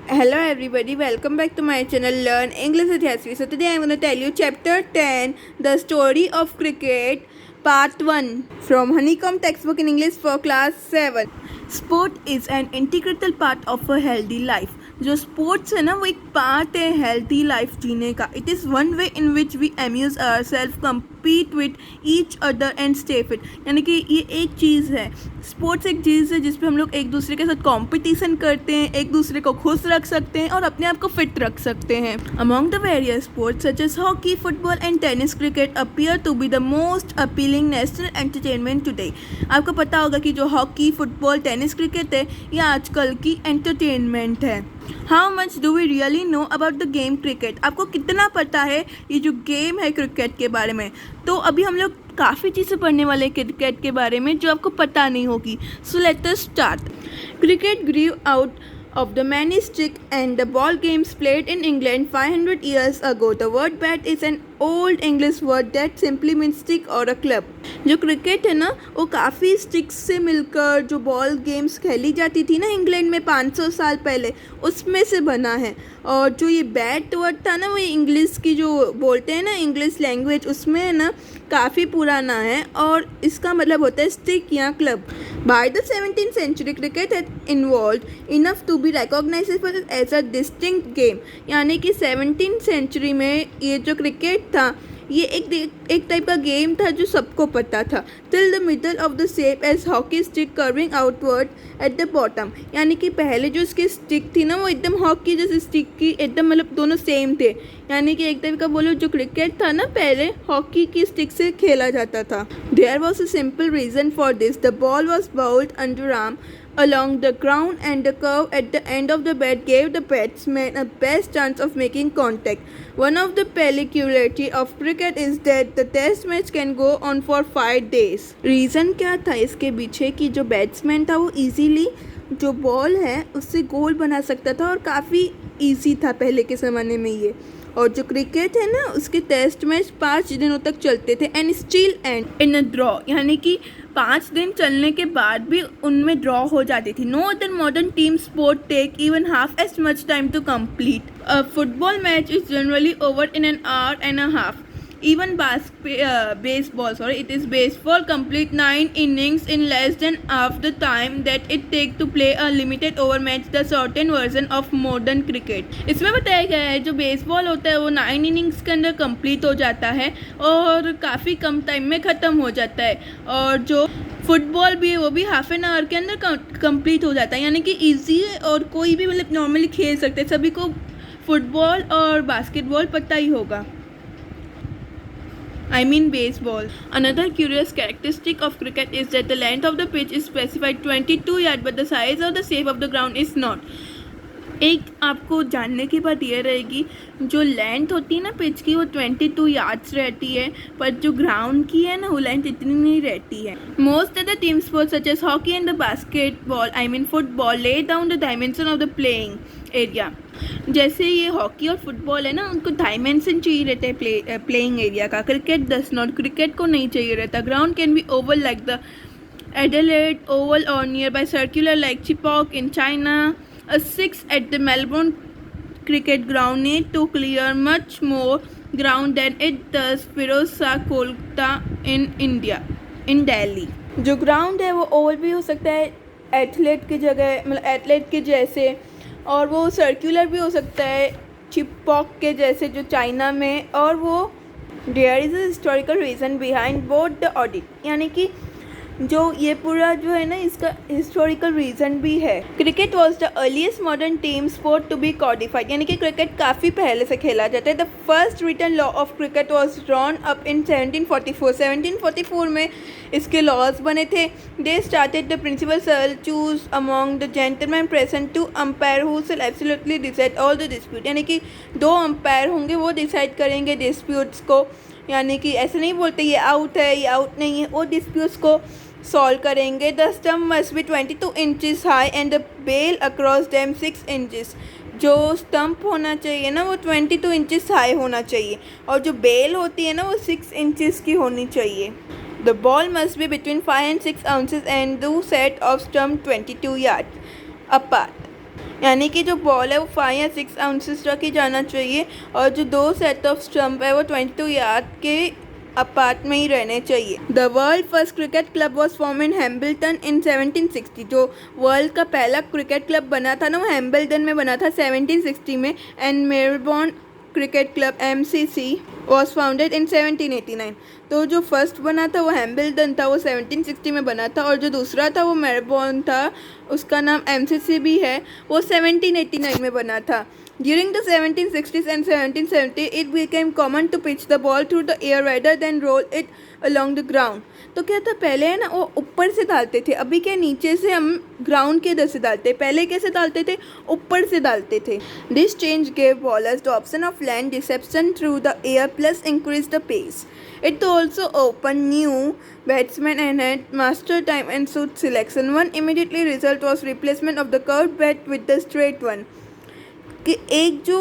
Hello everybody, welcome back to my channel Learn English with Yasvi. So today I'm going to tell you chapter 10, The Story of Cricket, part 1 from Honeycomb textbook in English for class 7. Sport is an integral part of a healthy life. जो sports है ना वो एक part है healthy life जीने का. It is one way in which we amuse ourself, compete with each other and stay fit. यानी कि ये एक चीज़ है, स्पोर्ट्स एक चीज़ है जिसपे हम लोग एक दूसरे के साथ कंपटीशन करते हैं, एक दूसरे को खुश रख सकते हैं और अपने आप को फिट रख सकते हैं. Among the various sports such as hockey, football and tennis, cricket appear to be the most appealing national entertainment today. आपको पता होगा कि जो हॉकी, फुटबॉल, टेनिस, क्रिकेट है ये आजकल की एंटरटेनमेंट है. How much do we really know about the game cricket. आपको कितना पता है ये जो गेम है क्रिकेट के बारे में. तो अभी हम लोग काफ़ी चीज़ें पढ़ने वाले हैं क्रिकेट के बारे में जो आपको पता नहीं होगी. So let us start. Cricket grew out of the many stick and the ball games played in England 500 years ago. The word bat is an old English word that simply means stick or a club. जो cricket है ना वो काफ़ी sticks से मिलकर जो ball games खेली जाती थी ना इंग्लैंड में 500 साल पहले, उसमें से बना है. और जो ये बैट वर्ड था ना वो इंग्लिश की जो बोलते हैं ना इंग्लिश लैंग्वेज, उसमें है ना काफ़ी पुराना है और इसका मतलब होता है स्टिक या club. By the 17th century cricket had evolved enough to be recognizable as a distinct game. यानी कि 17th century में ये जो क्रिकेट था ये एक टाइप का गेम था जो सबको पता था. Till the middle of the shape as hockey stick curving outward at the bottom. यानी कि पहले जो इसकी स्टिक थी ना वो एकदम हॉकी जैसे स्टिक की एकदम मतलब दोनों सेम थे. यानी कि एक टाइप का बोलो जो क्रिकेट था ना पहले हॉकी की स्टिक से खेला जाता था. There was a simple reason for this. The ball was bowled under arm along the ground and the curve at the end of the bat gave the batsman a best chance of making contact. One of the peculiarity of cricket is that the test match can go on for 5 days. Reason क्या था इसके पीछे कि जो batsman था वो easily जो ball है उससे गोल बना सकता था और काफ़ी ईजी था पहले के ज़माने में ये. और जो क्रिकेट है ना उसके टेस्ट मैच 5 दिनों तक चलते थे and still and in a draw. यानी कि 5 दिन चलने के बाद भी उनमें ड्रॉ हो जाती थी. No other modern team sport take even half as much time to complete. A football match is generally over in an hour and a half. Even it is baseball complete 9 innings in less than half the time that it take to play a limited over match, the certain version of modern cricket. इसमें बताया गया है जो baseball होता है वो 9 innings के अंदर कंप्लीट हो जाता है और काफ़ी कम टाइम में ख़त्म हो जाता है. और जो फुटबॉल भी है वो भी हाफ एन आवर के अंदर कंप्लीट हो जाता है. यानी कि ईजी है और कोई भी मतलब नॉर्मली खेल सकते हैं. सभी को फुटबॉल और बास्केटबॉल पता ही होगा. I mean baseball. Another curious characteristic of cricket is that the length of the pitch is specified 22 yards, but the size of the shape of the ground is not. एक आपको जानने की बात ये रहेगी जो लेंथ होती है ना पिच की वो 22 यार्ड्स रहती है, पर जो ग्राउंड की है ना वो लेंथ इतनी नहीं रहती है. Most of the team sports such as hockey and the basketball football lay down the dimension of the playing area. जैसे ये हॉकी और फुटबॉल है ना उनको डायमेंशन चाहिए रहता है प्लेइंग एरिया का. Cricket does not. क्रिकेट को नहीं चाहिए रहता. Ground can be oval like the Adelaide Oval और nearby circular like Chepauk in China. A 6 at the Melbourne cricket ground need to clear much more ground than it does Firoz Shah Kolkata in Delhi. जो ground है वो Oval भी हो सकता है athlete की जगह मतलब एथलेट के जैसे, और वो सर्कुलर भी हो सकता है चिपॉक के जैसे जो चाइना में. और वो there is a historical reason behind both the audit. यानी कि जो ये पूरा जो है ना इसका हिस्टोरिकल रीज़न भी है. Cricket was the earliest modern team sport to be codified. यानी कि क्रिकेट काफ़ी पहले से खेला जाता है. The first written law of cricket was drawn up in 1744. 1744 में इसके लॉज बने थे. They started the principal shall choose among the gentleman present to umpire who shall absolutely decide all the dispute. यानी कि 2 अंपायर होंगे वो decide करेंगे disputes को. यानी कि ऐसे नहीं बोलते ये आउट है ये आउट नहीं है, वो डिस्प्यूट्स को सॉल्व करेंगे. The stump must be 22 inches high and the bail across them 6 inches. जो स्टम्प होना चाहिए ना वो 22 इंचेस हाई होना चाहिए और जो बेल होती है ना वो 6 इंचेस की होनी चाहिए. The ball must be between 5 and 6 ounces and 2 set of stump 22 yards apart. यानी कि जो बॉल है वो 5 या 6 आउंसेस रखी जाना चाहिए और जो 2 सेट ऑफ स्टंप है वो 22 यार्ड के अपार्ट में ही रहने चाहिए। The world first cricket club was form in Hambledon in 1760। जो वर्ल्ड का पहला क्रिकेट क्लब बना था ना वो हैम्बल्टन में बना था 1760 में। And Melbourne cricket club MCC was founded in 1789। तो जो फर्स्ट बना था वो हैम्बल्टन था, वो 1760 में बना था, और जो दूसरा था वो मेलबोर्न था, उसका नाम MCC भी है, वो 1789 में बना था। During the 1760s and 1770s, it became common to pitch the ball through the air rather than roll it along the ground. तो क्या था, पहले है ना वो ऊपर से डालते थे, अभी क्या नीचे से हम ग्राउंड के इधर से डालते, पहले कैसे डालते थे, ऊपर से डालते थे। This change gave bowlers the option of land deception through the air plus increased the pace. It also opened new batsmen and had master time and suit selection. One immediately result was replacement of the curved bat with the straight one. कि एक जो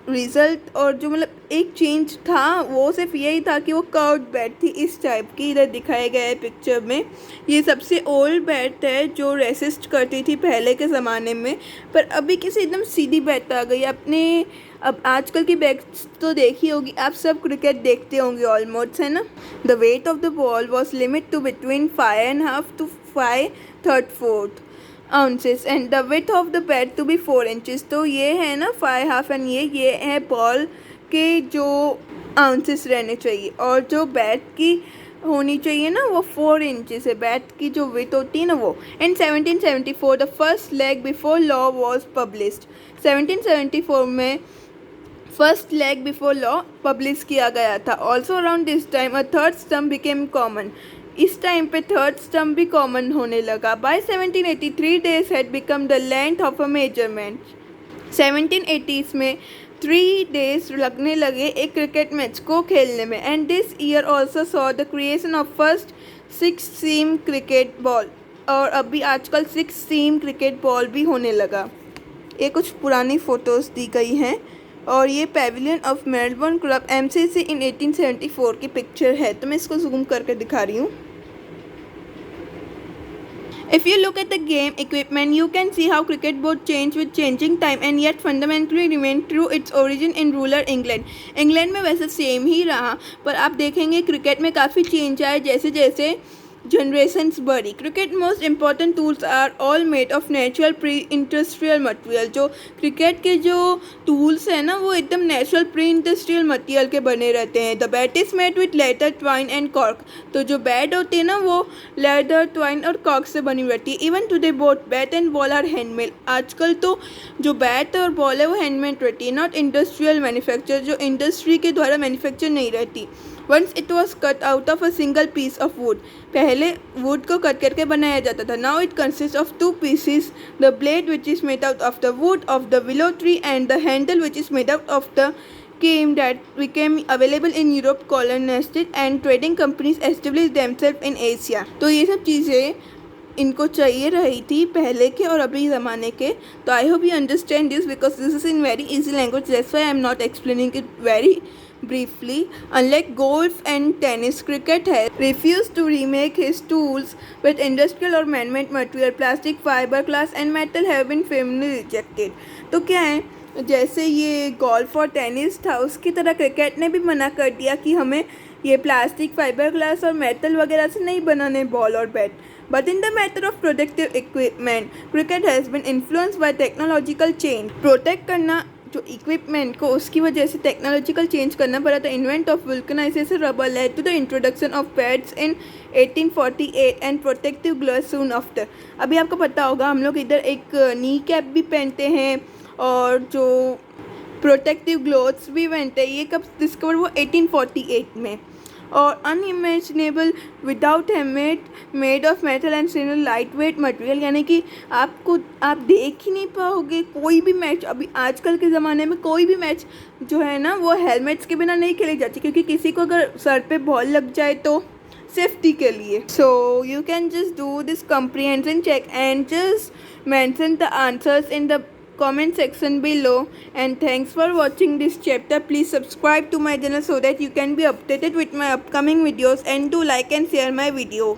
result और जो मतलब एक change था वो सिर्फ यही था कि वो कर्व्ड बैट थी इस टाइप की, इधर दिखाया गया है पिक्चर में। ये सबसे ओल्ड बैट है जो रेसिस्ट करती थी पहले के ज़माने में, पर अभी किसी एकदम सीधी बैट आ गई। अपने अब आजकल की बैट्स तो देखी होगी, आप सब क्रिकेट देखते होंगे ऑलमोस्ट, है ना। The weight of the ball was limit to between 5.5 to 5/4 ounces and the width of the bat to be 4 inches। तो ये है ना 5.5 एंड ये है बॉल के जो आउंसेस रहने चाहिए, और जो बैट की होनी चाहिए ना वो 4 इंचेस है, बैट की जो विथ होती है ना वो। In 1774 the first leg before law was published. 1774 में first leg before law publish किया गया था। Also around this time a third stump became common. इस टाइम पे थर्ड स्टम्प भी कॉमन होने लगा। By 1783 days had become the length of a measurement. 1780s में 3 डेज लगने लगे एक क्रिकेट मैच को खेलने में। And this year also saw the creation of first 6 seam cricket ball. और अभी आजकल 6 सीम क्रिकेट बॉल भी होने लगा। ये कुछ पुरानी फ़ोटोज़ दी गई हैं और ये Pavilion of Melbourne club MCC इन 1874 की पिक्चर है। तो मैं इसको जूम करके दिखा रही हूँ। If you look at the game equipment, you can see how cricket board changed with changing time and yet fundamentally remained true its origin in rural England. England में वैसे सेम ही रहा, पर आप देखेंगे क्रिकेट में काफ़ी चेंज आए जैसे जैसे जनरेशन्स बढ़ी। Cricket most important tools are all made of natural pre industrial material. जो क्रिकेट के जो टूल्स हैं ना वो एकदम नेचुरल प्री इंडस्ट्रियल मटेरियल के बने रहते हैं। The bat is made with leather, twine and cork. तो जो बैट होती है ना वो लेदर, ट्वाइन और कॉर्क से बनी रहती है। Even today both bat and ball are handmade. आजकल तो जो बैट और बॉल है वो हैंडमेड रहती है, नॉट इंडस्ट्रियल मैन्युफैक्चर, जो इंडस्ट्री के द्वारा मैन्युफैक्चर नहीं रहती। Once it was cut out of a single piece of wood. पहले वुड को कट करके बनाया जाता था। Now it consist of 2 pieces, the blade which is made out of the wood of the willow tree and the handle which is made out of the cane that became available in Europe, colonized and trading companies established themselves in Asia। तो ये सब चीज़ें इनको चाहिए रही थी पहले के और अभी ज़माने के। तो I hope you understand this because this is in very easy language, that's why I am not explaining it very briefly. Unlike golf and tennis, cricket has refused to remake his tools with industrial or man-made material. Plastic, fiberglass and metal have been firmly rejected। तो क्या है, जैसे ये golf और tennis था उसकी तरह cricket ने भी मना कर दिया कि हमें ये प्लास्टिक, फाइबरग्लास और मेटल वगैरह से नहीं बनाने बॉल और bat. But in the matter of protective equipment, cricket has been influenced by technological change। Protect करना जो इक्विपमेंट को उसकी वजह से टेक्नोलॉजिकल चेंज करना पड़ा था। Invent of vulcanisation rubber led to the introduction of pads in 1848 and protective gloves soon after. अभी आपको पता होगा हम लोग इधर एक नी कैप भी पहनते हैं और जो प्रोटेक्टिव ग्लोव्स भी पहनते हैं। ये कब डिस्कवर हुआ, 1848 में। और unimaginable without helmet made of metal and stainless light weight material, यानी कि आप देख ही नहीं पाओगे कोई भी मैच। अभी आजकल के ज़माने में कोई भी मैच जो है ना वो हेलमेट्स के बिना नहीं खेली जाती, क्योंकि किसी को अगर सर पे बॉल लग जाए तो सेफ्टी के लिए। So you can just do this comprehension check and just mention the answers in the comment section below, and thanks for watching this chapter. Please subscribe to my channel so that you can be updated with my upcoming videos, and do like and share my video.